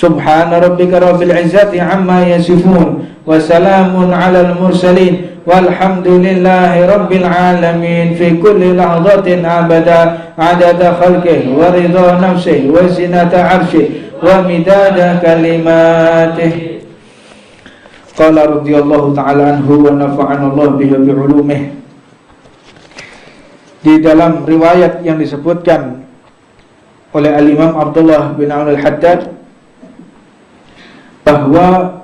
Subhana rabbika rabbil izzati amma yasifun, wa salamun alal mursalin, walhamdulillahi rabbil alamin. Fi kulli lahzatin abada adada khalqih wa ridha nafsih wa zinata arshih wa midada kalimatih. Qala radhiyallahu ta'ala anhu wa nafa'ana Allah bihi bi ulumih. Di dalam riwayat yang disebutkan oleh Al-Imam Abdullah bin Aun Al-Haddad bahwa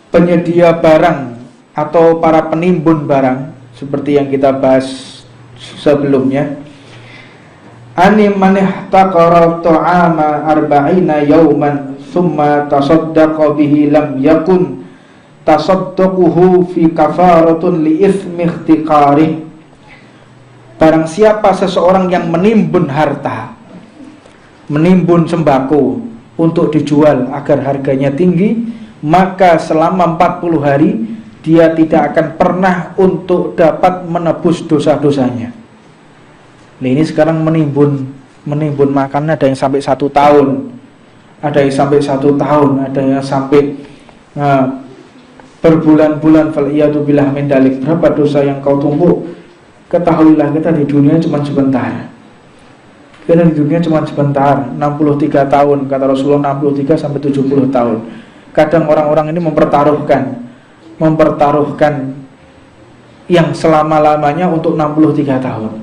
penyedia barang atau para penimbun barang seperti yang kita bahas sebelumnya, ani man ihtaqara ta'ama arba'ina yawman thumma tasaddaqa bihi lam yakun tasaddaquhu fi kafaratun li ithmi ihtiqari. Barang siapa seseorang yang menimbun harta, menimbun sembako untuk dijual agar harganya tinggi, maka selama 40 hari dia tidak akan pernah untuk dapat menebus dosa-dosanya. Nah, ini sekarang menimbun makanan ada yang sampai 1 tahun, ada yang sampai 1 tahun, ada yang sampai berbulan-bulan. Faliyatubillah min dalik. Berapa dosa yang kau tumpuk? Ketahuilah kita di dunia cuma sebentar. Kita di dunia cuma sebentar, 63 tahun kata Rasulullah, 63 sampai 70 tahun. Kadang orang-orang ini mempertaruhkan yang selama-lamanya untuk 63 tahun.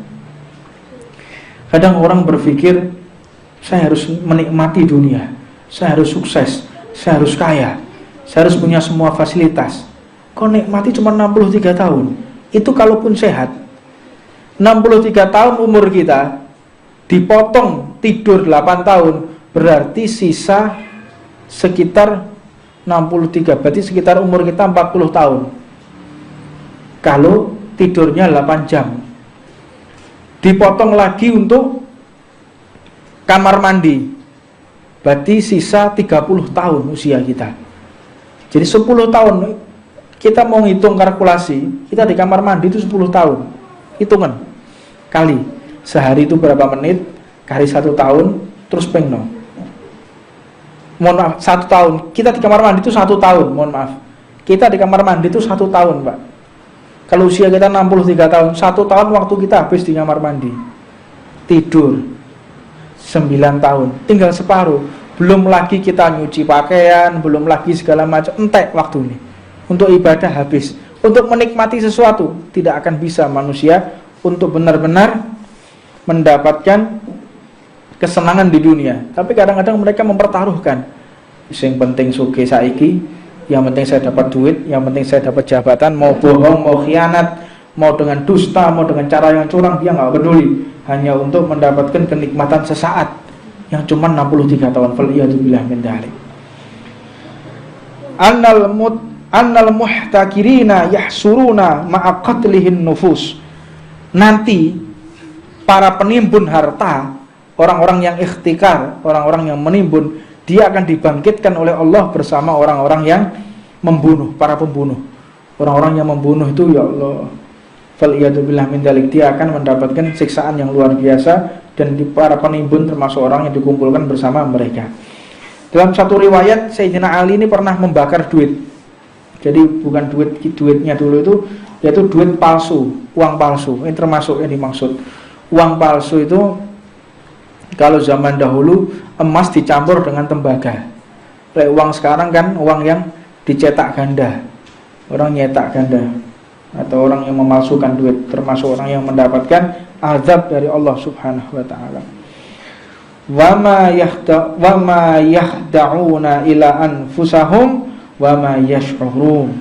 Kadang orang berpikir, saya harus menikmati dunia, saya harus sukses, saya harus kaya, saya harus punya semua fasilitas. Kau nikmati cuma 63 tahun. Itu kalaupun sehat. 63 tahun umur kita dipotong tidur 8 tahun, berarti sisa sekitar 63, berarti sekitar umur kita 40 tahun kalau tidurnya 8 jam. Dipotong lagi untuk kamar mandi, berarti sisa 30 tahun usia kita. Jadi 10 tahun kita mau ngitung kalkulasi, kita di kamar mandi itu 10 tahun. Hitungan kali sehari itu berapa menit, kali 1 tahun, terus pengno. Mohon maaf, 1 tahun. Kita di kamar mandi itu 1 tahun, mohon maaf. Kita di kamar mandi itu 1 tahun, Pak. Kalau usia kita 63 tahun, 1 tahun waktu kita habis di kamar mandi. Tidur 9 tahun, tinggal separuh. Belum lagi kita nyuci pakaian, belum lagi segala macam, entek waktu ini. Untuk ibadah habis. Untuk menikmati sesuatu, tidak akan bisa manusia untuk benar-benar mendapatkan kesenangan di dunia. Tapi kadang-kadang mereka mempertaruhkan, yang penting sugih saiki, yang penting saya dapat duit, yang penting saya dapat jabatan, mau bohong, mau khianat, mau dengan dusta, mau dengan cara yang curang, dia nggak peduli, hanya untuk mendapatkan kenikmatan sesaat yang cuma 63 tahun. Faliyatubillah min dzalik. Annal muhtakirina yahsuruna ma'a qatlihin nufus. Nanti para penimbun harta, orang-orang yang ikhtikar, orang-orang yang menimbun, dia akan dibangkitkan oleh Allah bersama orang-orang yang membunuh, para pembunuh. Orang-orang yang membunuh itu, ya Allah, faliyatubillah min dzalik, dia akan mendapatkan siksaan yang luar biasa. Dan para penimbun termasuk orang yang dikumpulkan bersama mereka. Dalam satu riwayat, Sayyidina Ali ini pernah membakar duit. Jadi bukan duitnya dulu itu, yaitu duit palsu, uang palsu. Ini termasuk yang dimaksud. Uang palsu itu kalau zaman dahulu emas dicampur dengan tembaga. Uang sekarang kan uang yang dicetak ganda. Orang nyetak ganda atau orang yang memalsukan duit, termasuk orang yang mendapatkan azab dari Allah Subhanahu wa taala. Wa ma yahda'una ila anfusahum wa ma yash'urun.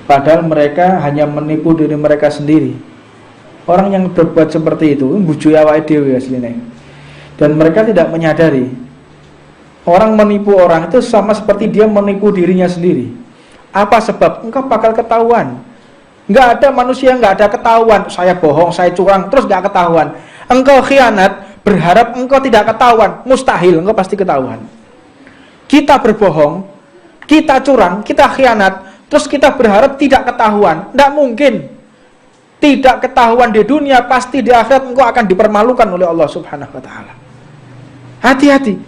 Padahal mereka hanya menipu diri mereka sendiri. Orang yang berbuat seperti itu bujuy awake dhewe asline. Dan mereka tidak menyadari. Orang menipu orang itu sama seperti dia menipu dirinya sendiri. Apa sebab? Engkau bakal ketahuan. Enggak ada manusia yang enggak ada ketahuan. Saya bohong, saya curang, terus enggak ketahuan. Engkau khianat, berharap engkau tidak ketahuan. Mustahil, engkau pasti ketahuan. Kita berbohong, kita curang, kita khianat, terus kita berharap tidak ketahuan. Enggak mungkin. Tidak ketahuan di dunia, pasti di akhirat engkau akan dipermalukan oleh Allah Subhanahu wa taala. Hati-hati.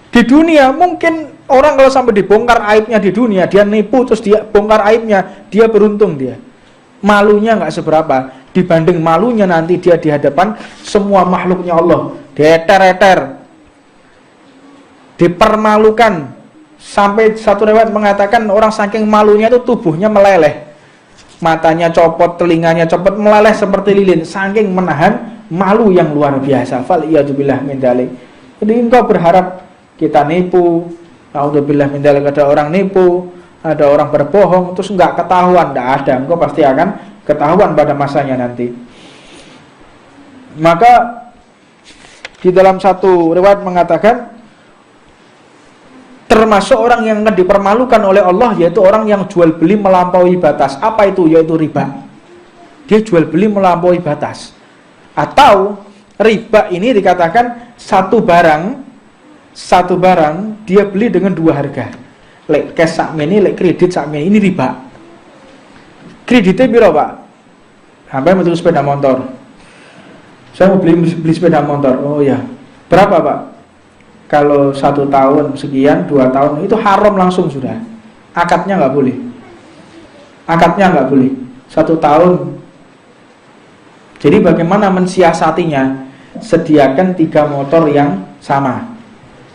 Di dunia mungkin orang kalau sampai dibongkar aibnya di dunia, dia nipu terus dia bongkar aibnya, dia beruntung dia. Malunya nggak seberapa dibanding malunya nanti dia di hadapan semua makhluknya Allah, dieter-eter, dipermalukan. Sampai satu riwayat mengatakan orang saking malunya itu tubuhnya meleleh, matanya copot, telinganya copot, meleleh seperti lilin, saking menahan malu yang luar biasa. Fal iyadzubillah min dzalik. Jadi engkau berharap kita nipu, naudzubillah min dzalik, ada orang nipu, ada orang berbohong, terus enggak ketahuan, enggak ada, engkau pasti akan ketahuan pada masanya nanti. Maka di dalam satu riwayat mengatakan termasuk orang yang akan dipermalukan oleh Allah yaitu orang yang jual beli melampaui batas. Apa itu? Yaitu riba. Dia jual beli melampaui batas. Atau riba ini dikatakan satu barang dia beli dengan dua harga. Lek cash sakmene, lek kredit sakmene, ini riba. Kreditnya berapa, Pak? Sampai mau sepeda motor. Saya mau beli sepeda motor. Oh ya. Berapa, Pak? Kalau 1 tahun sekian, 2 tahun, itu haram langsung sudah. Akadnya nggak boleh. Akadnya nggak boleh. 1 tahun. Jadi bagaimana mensiasatinya? Sediakan 3 motor yang sama.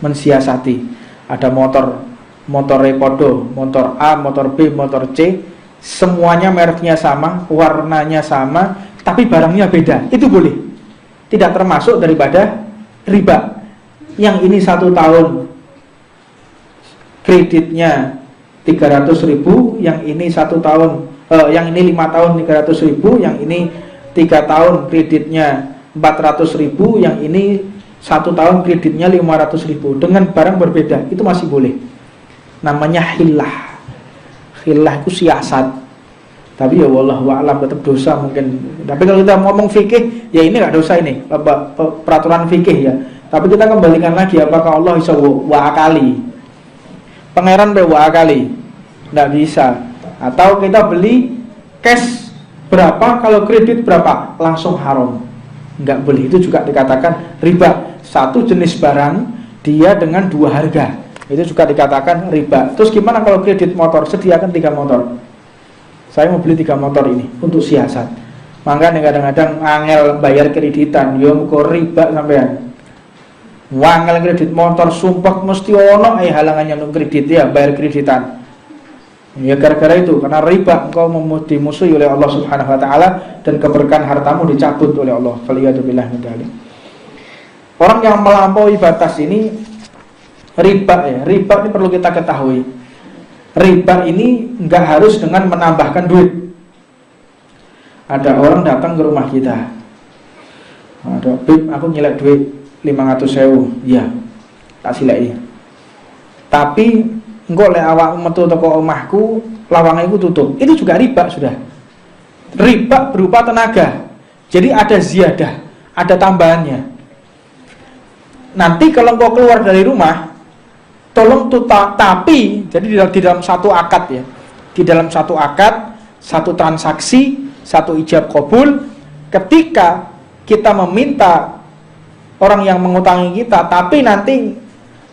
Mensiasati. Ada motor Repodo, motor A, motor B, motor C, semuanya mereknya sama, warnanya sama, tapi barangnya beda. Itu boleh. Tidak termasuk daripada riba. Yang ini 1 tahun kreditnya 300.000, yang ini 1 tahun, yang ini 5 tahun 300.000, yang ini 3 tahun kreditnya 400.000, yang ini 1 tahun kreditnya 500.000 dengan barang berbeda, itu masih boleh. Namanya hilah. Hilah itu siasat. Tapi ya wallahu a'lam tetap dosa mungkin. Tapi kalau kita ngomong fikih, ya ini nggak dosa ini, peraturan fikih ya. Tapi kita kembalikan lagi, apakah Allah bisa wa'akali? Pangeran wa'akali? Nggak bisa. Atau kita beli cash berapa, kalau kredit berapa, langsung haram. Nggak boleh, itu juga dikatakan riba. Satu jenis barang dia dengan 2 harga, itu juga dikatakan riba. Terus gimana kalau kredit motor? Sediakan 3 motor. Saya mau beli 3 motor ini untuk siasat. Makanya kadang-kadang angel bayar kreditan, yo muka riba sampean. Wangel kredit motor, sumpah mesti ono halangannya untuk kredit ya, bayar kreditan. Ya gara-gara itu, karena riba engkau dimusuhi oleh Allah Subhanahu wa taala dan keberkahan hartamu dicabut oleh Allah. Faliyadzubillah min dzalik. Orang yang melampaui batas ini riba ya. Riba ini perlu kita ketahui. Riba ini enggak harus dengan menambahkan duit. Ada orang datang ke rumah kita. Ada, "Bib, aku nyilek duit 500.000, ya, tak silai. Tapi engkau lek awak metu toko omahku, lawangnya iku tutup." Itu juga riba sudah. Riba berupa tenaga. Jadi ada ziyadah, ada tambahannya. Nanti kalau engkau keluar dari rumah, tolong tapi jadi di dalam satu akad ya. Di dalam satu akad, satu transaksi, satu ijab kabul, ketika kita meminta orang yang mengutangi kita, tapi nanti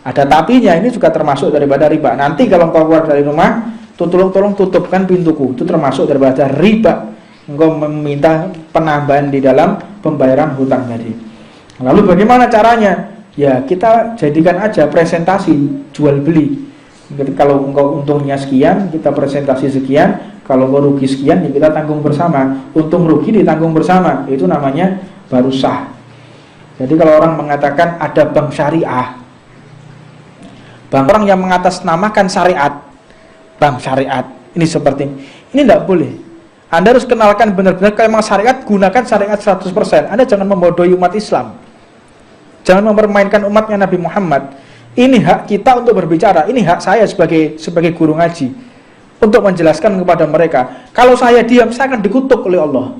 ada tapinya, ini juga termasuk daripada riba. Nanti kalau engkau keluar dari rumah, tolong tutupkan pintuku, itu termasuk daripada riba. Engkau meminta penambahan di dalam pembayaran hutang tadi. Lalu bagaimana caranya? Ya kita jadikan aja presentasi jual beli. Kalau engkau untungnya sekian, kita presentasi sekian. Kalau engkau rugi sekian, ya kita tanggung bersama. Untung rugi ditanggung bersama. Itu namanya baru sah. Jadi kalau orang mengatakan ada bank syariah, bank orang yang mengatasnamakan syariat, bank syariat, ini seperti ini tidak boleh. Anda harus kenalkan benar-benar kalau memang syariat, gunakan syariat 100%. Anda jangan membodohi umat Islam. Jangan mempermainkan umatnya Nabi Muhammad. Ini hak kita untuk berbicara. Ini hak saya sebagai guru ngaji untuk menjelaskan kepada mereka. Kalau saya diam, saya akan dikutuk oleh Allah.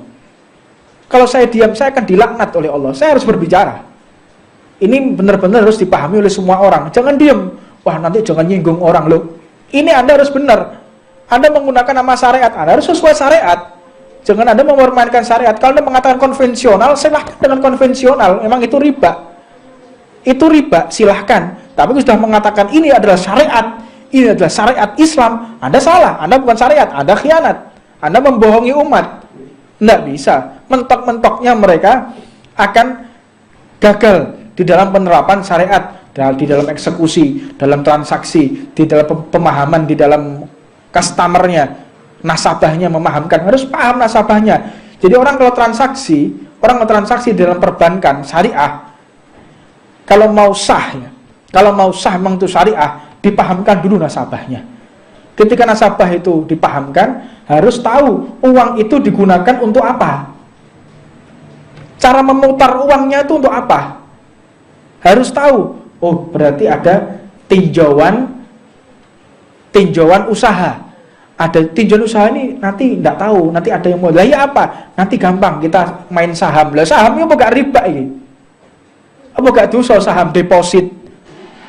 Kalau saya diam, saya akan dilaknat oleh Allah. Saya harus berbicara. Ini benar-benar harus dipahami oleh semua orang. Jangan diam. Wah, nanti jangan nyinggung orang loh. Ini Anda harus benar. Anda menggunakan nama syariat, Anda harus sesuai syariat. Jangan Anda mempermainkan syariat. Kalau Anda mengatakan konvensional, silahkan dengan konvensional. Memang itu riba. Itu riba, silahkan. tapi sudah mengatakan ini adalah syariat, ini adalah syariat Islam, Anda salah, Anda bukan syariat, Anda khianat, Anda membohongi umat. Tidak bisa. Mentok-mentoknya mereka akan gagal di dalam penerapan syariat, di dalam eksekusi, dalam transaksi, di dalam pemahaman, di dalam customernya, nasabahnya memahamkan, harus paham nasabahnya. Jadi orang kalau transaksi dalam perbankan syariah, kalau mau sah memang itu syariah, dipahamkan dulu nasabahnya. Ketika nasabah itu dipahamkan, harus tahu uang itu digunakan untuk apa, cara memutar uangnya itu untuk apa, harus tahu. Oh, berarti ada tinjauan usaha. Ada tinjauan usaha ini nanti tidak tahu, nanti ada yang mau. Lah ya apa? Nanti gampang kita main saham. Lah sahamnya apa gak riba ini? Apa gak dosa saham deposit?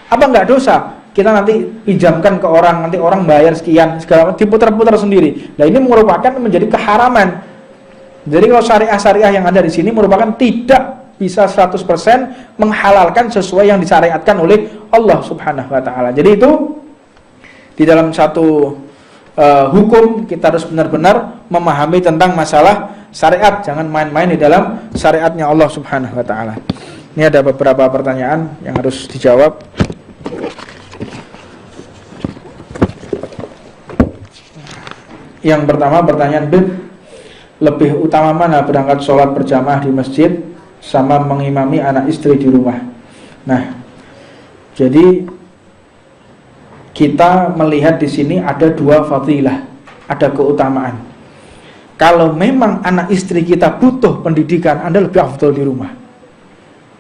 Apa enggak dosa? Kita nanti pinjamkan ke orang, nanti orang bayar sekian, segala diputar-putar sendiri. Nah, ini merupakan menjadi keharaman. Jadi kalau syariah yang ada di sini merupakan tidak bisa 100% menghalalkan sesuai yang disyariatkan oleh Allah Subhanahu wa taala. Jadi itu di dalam satu hukum kita harus benar-benar memahami tentang masalah syariat, jangan main-main di dalam syariatnya Allah Subhanahu wa taala. Ini ada beberapa pertanyaan yang harus dijawab. Yang pertama, pertanyaan B, lebih utama mana berangkat sholat berjamaah di masjid sama mengimami anak istri di rumah? Nah, jadi kita melihat di sini ada dua fadilah, ada keutamaan. Kalau memang anak istri kita butuh pendidikan, Anda lebih afdal di rumah.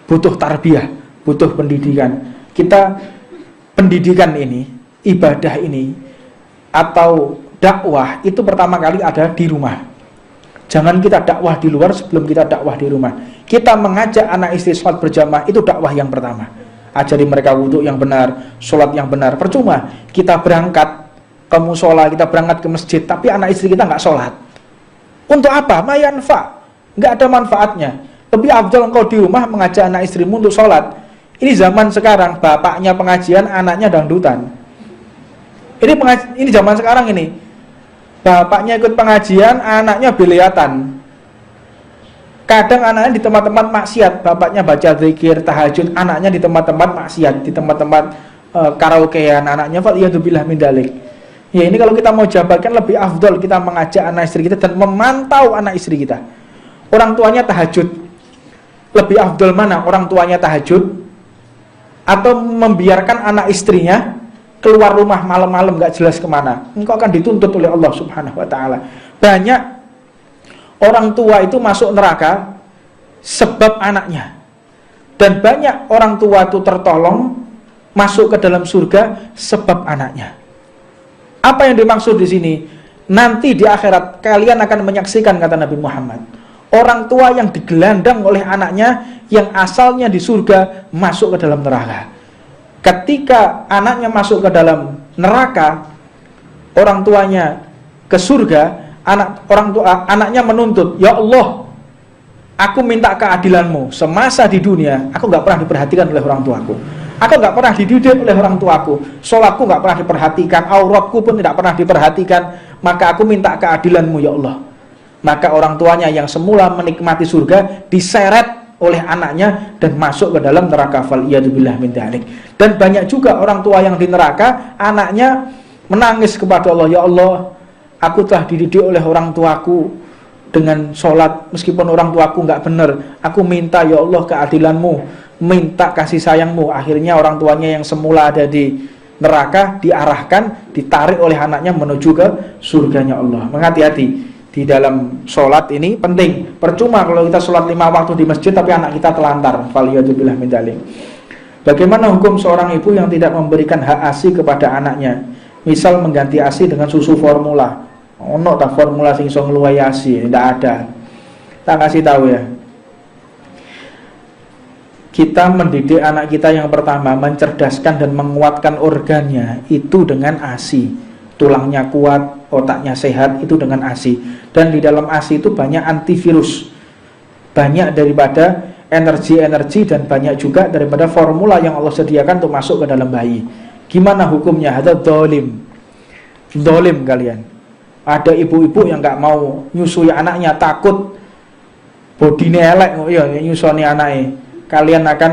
Butuh tarbiyah, butuh pendidikan. Kita pendidikan ini, ibadah ini, atau dakwah itu pertama kali ada di rumah. Jangan kita dakwah di luar sebelum kita dakwah di rumah. Kita mengajak anak istri sholat berjamaah, itu dakwah yang pertama. Ajari mereka wudhu yang benar, sholat yang benar. Percuma kita berangkat ke musola, kita berangkat ke masjid, tapi anak istri kita nggak sholat. Untuk apa? Mayanfa, nggak ada manfaatnya. Lebih afdal engkau di rumah mengajak anak istrimu untuk sholat. Ini zaman sekarang, bapaknya pengajian, anaknya dangdutan. Ini zaman sekarang ini. Bapaknya ikut pengajian, anaknya biliatan. Kadang anaknya di tempat-tempat maksiat, bapaknya baca zikir, tahajud, anaknya di tempat-tempat maksiat, di tempat-tempat karaokean, anaknya faliyadzubillah min dzalik. Ya, ini kalau kita mau jabarkan lebih afdal kita mengajak anak istri kita dan memantau anak istri kita. Orang tuanya tahajud, lebih afdal mana? Orang tuanya tahajud atau membiarkan anak istrinya keluar rumah malam-malam gak jelas kemana? Engkau akan dituntut oleh Allah Subhanahu wa ta'ala. Banyak orang tua itu masuk neraka sebab anaknya, dan banyak orang tua itu tertolong masuk ke dalam surga sebab anaknya. Apa yang dimaksud di sini? Nanti di akhirat kalian akan menyaksikan, kata Nabi Muhammad, orang tua yang digelandang oleh anaknya yang asalnya di surga masuk ke dalam neraka. Ketika anaknya masuk ke dalam neraka, orang tuanya ke surga, anaknya menuntut, ya Allah, aku minta keadilanmu. Semasa di dunia, aku nggak pernah diperhatikan oleh orang tuaku. Aku nggak pernah dididik oleh orang tuaku. Sholatku nggak pernah diperhatikan, auratku pun tidak pernah diperhatikan. Maka aku minta keadilanmu, ya Allah. Maka orang tuanya yang semula menikmati surga diseret oleh anaknya dan masuk ke dalam neraka, faliyadzubillah min dzalik. Dan banyak juga orang tua yang di neraka, anaknya menangis kepada Allah, ya Allah, aku telah dididik oleh orang tuaku dengan sholat meskipun orang tuaku nggak benar. Aku minta ya Allah keadilanmu, minta kasih sayangmu. Akhirnya orang tuanya yang semula ada di neraka diarahkan, ditarik oleh anaknya menuju ke surganya Allah. Menghati-hati di dalam sholat ini penting. Percuma kalau kita sholat 5 waktu di masjid tapi anak kita telantar, faliyadzubillah min dzalik. Bagaimana hukum seorang ibu yang tidak memberikan hak ASI kepada anaknya? Misal mengganti ASI dengan susu formula. Ono tak formula sing iso ngluwahi ASI? Tidak ada. Tak kasih tahu ya. Kita mendidik anak kita yang pertama, mencerdaskan dan menguatkan organnya itu dengan ASI. Tulangnya kuat, otaknya sehat, itu dengan ASI. Dan di dalam ASI itu banyak antivirus, banyak daripada energi-energi dan banyak juga daripada formula yang Allah sediakan untuk masuk ke dalam bayi. Gimana hukumnya? Ada dolim kalian. Ada ibu-ibu yang nggak mau nyusui anaknya, takut bodinya elek, ya nyusui anaknya. Kalian akan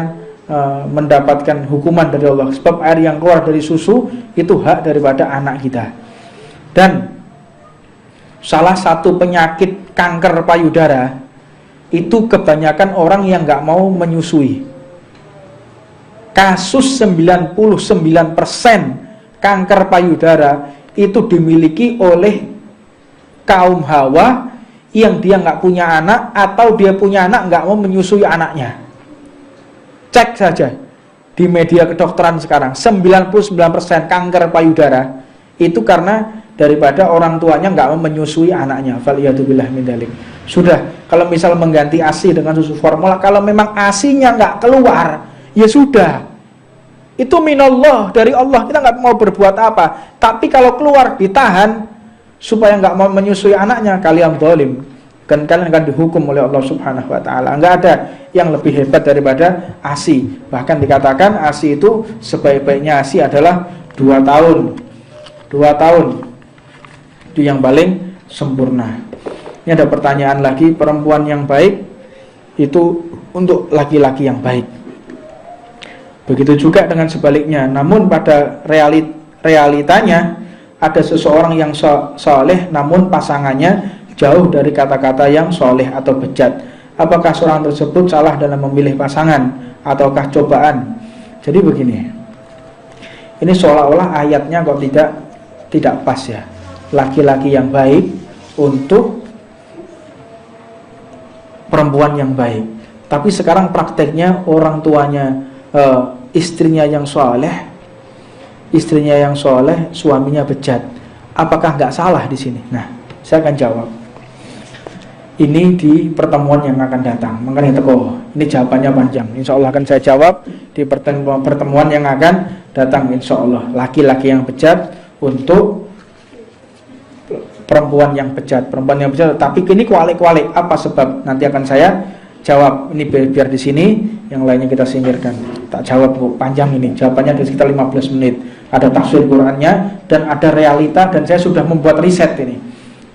mendapatkan hukuman dari Allah. Sebab air yang keluar dari susu itu hak daripada anak kita. Dan salah satu penyakit kanker payudara itu kebanyakan orang yang nggak mau menyusui. Kasus 99% kanker payudara itu dimiliki oleh kaum Hawa yang dia nggak punya anak atau dia punya anak nggak mau menyusui anaknya. Cek saja di media kedokteran sekarang, 99% kanker payudara itu karena daripada orang tuanya nggak mau menyusui anaknya. Faliyatubillah min dzalik. Sudah, kalau misal mengganti ASI dengan susu formula, kalau memang ASInya nggak keluar, ya sudah. Itu minallah, dari Allah, kita nggak mau berbuat apa. Tapi kalau keluar, ditahan supaya nggak mau menyusui anaknya, kalian zalim. Dan kalian akan dihukum oleh Allah Subhanahu wa Ta'ala. Nggak ada yang lebih hebat daripada ASI. Bahkan dikatakan ASI itu sebaik-baiknya ASI adalah 2 tahun. 2 tahun itu yang paling sempurna. Ini ada pertanyaan lagi, perempuan yang baik itu untuk laki-laki yang baik. Begitu juga dengan sebaliknya. Namun pada realitanya ada seseorang yang soleh namun pasangannya jauh dari kata-kata yang soleh atau bejat. Apakah seorang tersebut salah dalam memilih pasangan ataukah cobaan? Jadi begini, ini seolah-olah ayatnya kok tidak pas ya. Laki-laki yang baik untuk perempuan yang baik. Tapi sekarang prakteknya orang tuanya, istrinya yang soleh, suaminya bejat. Apakah nggak salah di sini? Nah, saya akan jawab. Ini di pertemuan yang akan datang. Makanya teko. Ini jawabannya panjang. Insya Allah akan saya jawab di pertemuan yang akan datang. Insya Allah. Laki-laki yang bejat untuk perempuan yang bejat. Tapi ini kualik-kualik. Apa sebab? Nanti akan saya jawab. Ini biar di sini. Yang lainnya kita singkirkan. Tak jawab kok. Panjang ini. Jawabannya di sekitar 15 menit. Ada tafsir Qurannya dan ada realita. Dan saya sudah membuat riset ini.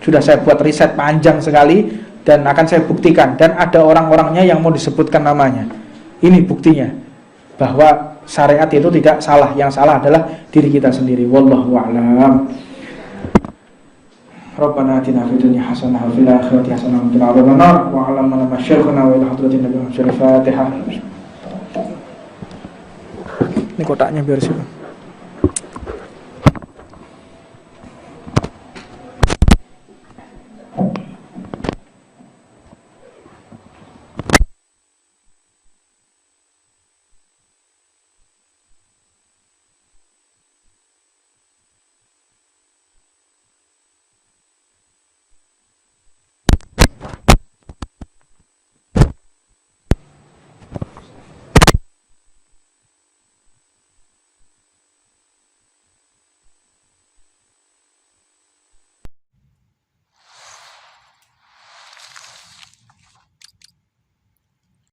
Sudah saya buat riset panjang sekali. Dan akan saya buktikan. Dan ada orang-orangnya yang mau disebutkan namanya. Ini buktinya bahwa syariat itu tidak salah. Yang salah adalah diri kita sendiri. Wallahu a'lam. Rabbana atina fid dunya hasanah wa fil akhirati hasanah wa qina adzabannar. Wa 'allamna ma syakhana wa ila hadratin nabiyyi Muhammad. Fatihah. Ini kotaknya biar sih.